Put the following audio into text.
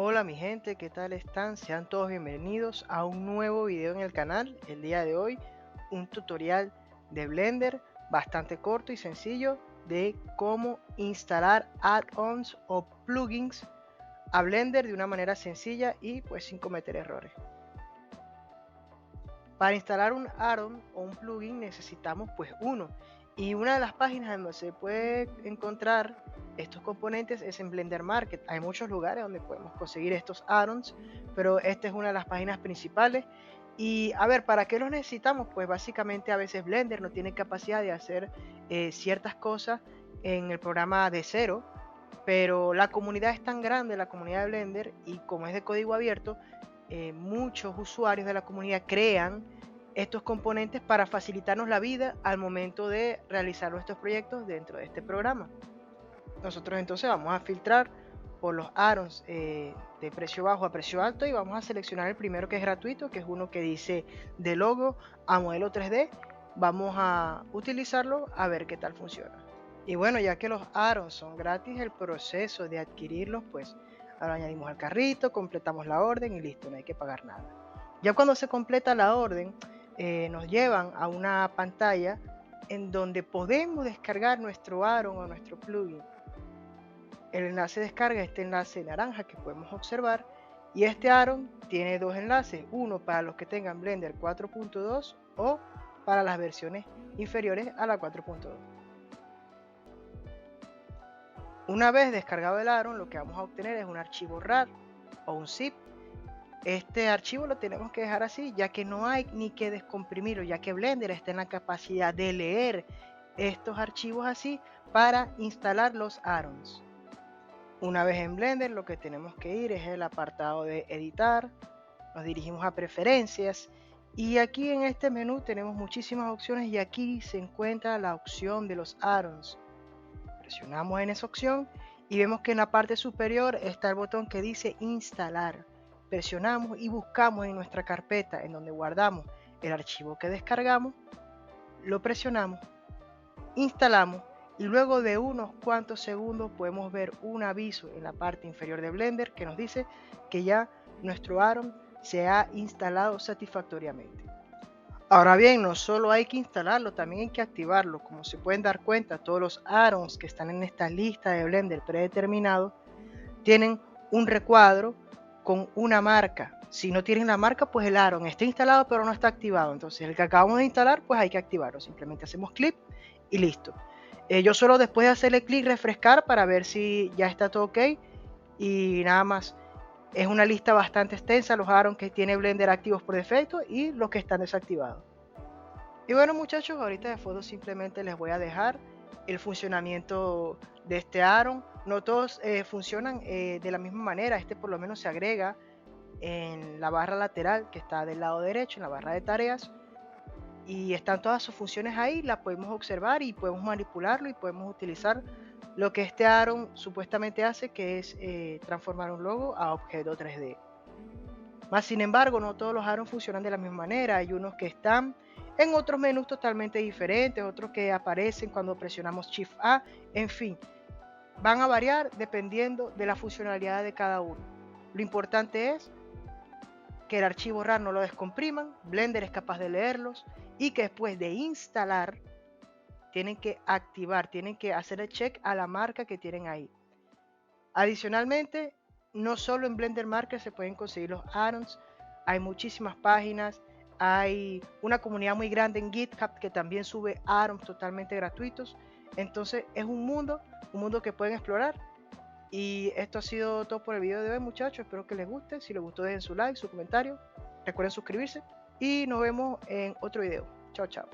Hola mi gente, ¿qué tal están? Sean todos bienvenidos a un nuevo video en el canal. El día de hoy, un tutorial de Blender bastante corto y sencillo de cómo instalar add-ons o plugins a Blender de una manera sencilla y pues sin cometer errores. Para instalar un add-on o un plugin necesitamos pues uno, y una de las páginas donde se puede encontrar estos componentes es en Blender Market. Hay muchos lugares donde podemos conseguir estos add-ons, pero esta es una de las páginas principales. Y a ver, ¿para qué los necesitamos? Pues básicamente a veces Blender no tiene capacidad de hacer ciertas cosas en el programa de cero, pero la comunidad es tan grande, la comunidad de Blender, y como es de código abierto, muchos usuarios de la comunidad crean estos componentes para facilitarnos la vida al momento de realizar nuestros proyectos dentro de este programa. Nosotros entonces vamos a filtrar por los add-ons de precio bajo a precio alto y vamos a seleccionar el primero, que es gratuito, que es uno que dice de logo a modelo 3D. Vamos a utilizarlo a ver qué tal funciona. Y bueno, ya que los add-ons son gratis, el proceso de adquirirlos pues lo añadimos al carrito, completamos la orden y listo, no hay que pagar nada. Ya cuando se completa la orden, nos llevan a una pantalla en donde podemos descargar nuestro add-on o nuestro plugin. El enlace de descarga es este enlace naranja que podemos observar, y este add-on tiene dos enlaces, uno para los que tengan Blender 4.2 o para las versiones inferiores a la 4.2. Una vez descargado el add-on, lo que vamos a obtener es un archivo RAR o un zip. Este archivo lo tenemos que dejar así, ya que no hay ni que descomprimirlo, ya que Blender está en la capacidad de leer estos archivos así para instalar los add-ons. Una vez en Blender, lo que tenemos que ir es el apartado de editar, nos dirigimos a preferencias y aquí en este menú tenemos muchísimas opciones, y aquí se encuentra la opción de los add-ons. Presionamos en esa opción y vemos que en la parte superior está el botón que dice instalar. Presionamos y buscamos en nuestra carpeta en donde guardamos el archivo que descargamos, lo presionamos, instalamos, y luego de unos cuantos segundos podemos ver un aviso en la parte inferior de Blender que nos dice que ya nuestro add-on se ha instalado satisfactoriamente. Ahora bien, no solo hay que instalarlo, también hay que activarlo. Como se pueden dar cuenta, todos los add-ons que están en esta lista de Blender predeterminado tienen un recuadro con una marca. Si no tienen la marca, pues el add-on está instalado pero no está activado. Entonces el que acabamos de instalar, pues hay que activarlo. Simplemente hacemos clic y listo. Yo solo después de hacerle clic refrescar para ver si ya está todo ok, y nada más. Es una lista bastante extensa los add-ons que tiene Blender activos por defecto y los que están desactivados. Y bueno muchachos, ahorita de fondo simplemente les voy a dejar el funcionamiento de este add-on. No todos funcionan de la misma manera. Este por lo menos se agrega en la barra lateral que está del lado derecho, en la barra de tareas, y están todas sus funciones ahí. Las podemos observar y podemos manipularlo y podemos utilizar lo que este add-on supuestamente hace, que es transformar un logo a objeto 3D. Más sin embargo, no todos los add-ons funcionan de la misma manera. Hay unos que están en otros menús totalmente diferentes, otros que aparecen cuando presionamos Shift A, en fin, van a variar dependiendo de la funcionalidad de cada uno. Lo importante es que el archivo RAR no lo descompriman, Blender es capaz de leerlos, y que después de instalar tienen que activar, tienen que hacer el check a la marca que tienen ahí. Adicionalmente, no solo en Blender Market se pueden conseguir los add-ons, hay muchísimas páginas, hay una comunidad muy grande en GitHub que también sube add-ons totalmente gratuitos. Entonces es un mundo que pueden explorar. Y esto ha sido todo por el video de hoy muchachos, espero que les guste. Si les gustó, dejen su like, su comentario, recuerden suscribirse y nos vemos en otro video. Chao chao.